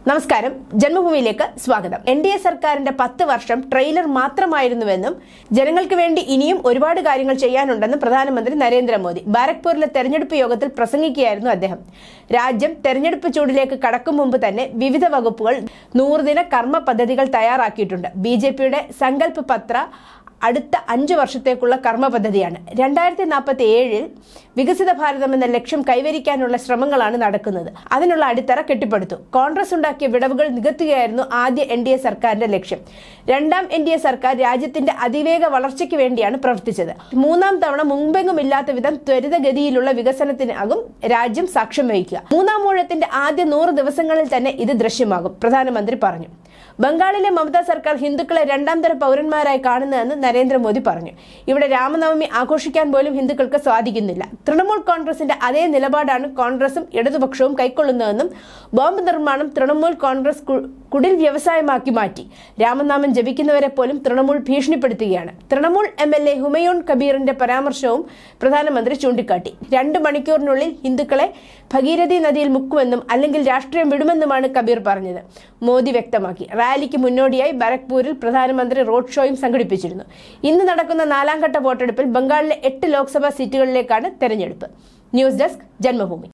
നമസ്കാരം, ജന്മഭൂമിയിലേക്ക് സ്വാഗതം. NDA സർക്കാരിന്റെ 10 വർഷം ട്രെയിലർ മാത്രമായിരുന്നുവെന്നും ജനങ്ങൾക്ക് വേണ്ടി ഇനിയും ഒരുപാട് കാര്യങ്ങൾ ചെയ്യാനുണ്ടെന്നും പ്രധാനമന്ത്രി നരേന്ദ്രമോദി ബാരക്പൂരിലെ തെരഞ്ഞെടുപ്പ് യോഗത്തിൽ പ്രസംഗിക്കുകയായിരുന്നു അദ്ദേഹം. രാജ്യം തെരഞ്ഞെടുപ്പ് ചൂടിലേക്ക് കടക്കും മുമ്പ് തന്നെ വിവിധ വകുപ്പുകൾ 100 ദിന കർമ്മ പദ്ധതികൾ തയ്യാറാക്കിയിട്ടുണ്ട്. BJPയുടെ സങ്കല്പ് പത്ര അടുത്ത 5 വർഷത്തേക്കുള്ള കർമ്മ പദ്ധതിയാണ്. 2047 വികസിത ഭാരതം എന്ന ലക്ഷ്യം കൈവരിക്കാനുള്ള ശ്രമങ്ങളാണ് നടക്കുന്നത്. അതിനുള്ള അടിത്തറ കെട്ടിപ്പടുത്തു. കോൺഗ്രസ് ഉണ്ടാക്കിയ വിടവുകൾ നികത്തുകയായിരുന്നു ആദ്യ NDA സർക്കാരിന്റെ ലക്ഷ്യം. രണ്ടാം NDA സർക്കാർ രാജ്യത്തിന്റെ അതിവേഗ വളർച്ചയ്ക്ക് വേണ്ടിയാണ് പ്രവർത്തിച്ചത്. 3ാം തവണ മുമ്പെങ്ങും ഇല്ലാത്ത വിധം ത്വരിതഗതിയിലുള്ള വികസനത്തിനാകും രാജ്യം സാക്ഷ്യം വഹിക്കുക. 3ാം ഊഴത്തിന്റെ ആദ്യ 100 ദിവസങ്ങളിൽ തന്നെ ഇത് ദൃശ്യമാകും, പ്രധാനമന്ത്രി പറഞ്ഞു. ബംഗാളിലെ മമതാ സർക്കാർ ഹിന്ദുക്കളെ 2ാം തര പൗരന്മാരായി കാണുന്നതെന്ന് നരേന്ദ്രമോദി പറഞ്ഞു. ഇവിടെ രാമനവമി ആഘോഷിക്കാൻ പോലും ഹിന്ദുക്കൾക്ക് സാധിക്കുന്നില്ല. തൃണമൂൽ കോൺഗ്രസിന്റെ അതേ നിലപാടാണ് കോൺഗ്രസും ഇടതുപക്ഷവും കൈക്കൊള്ളുന്നതെന്നും ബോംബ് നിർമ്മാണം തൃണമൂൽ കോൺഗ്രസ് കുടിൽ വ്യവസായമാക്കി മാറ്റി. രാമനാമം ജപിക്കുന്നവരെ പോലും തൃണമൂൽ ഭീഷണിപ്പെടുത്തുകയാണ്. തൃണമൂൽ MLA ഹുമയൂൺ കബീറിന്റെ പരാമർശവും പ്രധാനമന്ത്രി ചൂണ്ടിക്കാട്ടി. 2 മണിക്കൂറിനുള്ളിൽ ഹിന്ദുക്കളെ ഭഗീരഥി നദിയിൽ മുക്കുമെന്നും അല്ലെങ്കിൽ രാഷ്ട്രീയം വിടുമെന്നുമാണ് കബീർ പറഞ്ഞത്, മോദി വ്യക്തമാക്കി. റാലിക്ക് മുന്നോടിയായി ബാരക്പൂരിൽ പ്രധാനമന്ത്രി റോഡ് ഷോയും സംഘടിപ്പിച്ചിരുന്നു. ഇന്ന് നടക്കുന്ന 4ാം ഘട്ട വോട്ടെടുപ്പിൽ ബംഗാളിലെ 8 ലോക്സഭാ സീറ്റുകളിലേക്കാണ് തെരഞ്ഞെടുപ്പ്. News desk, Janmabhumi.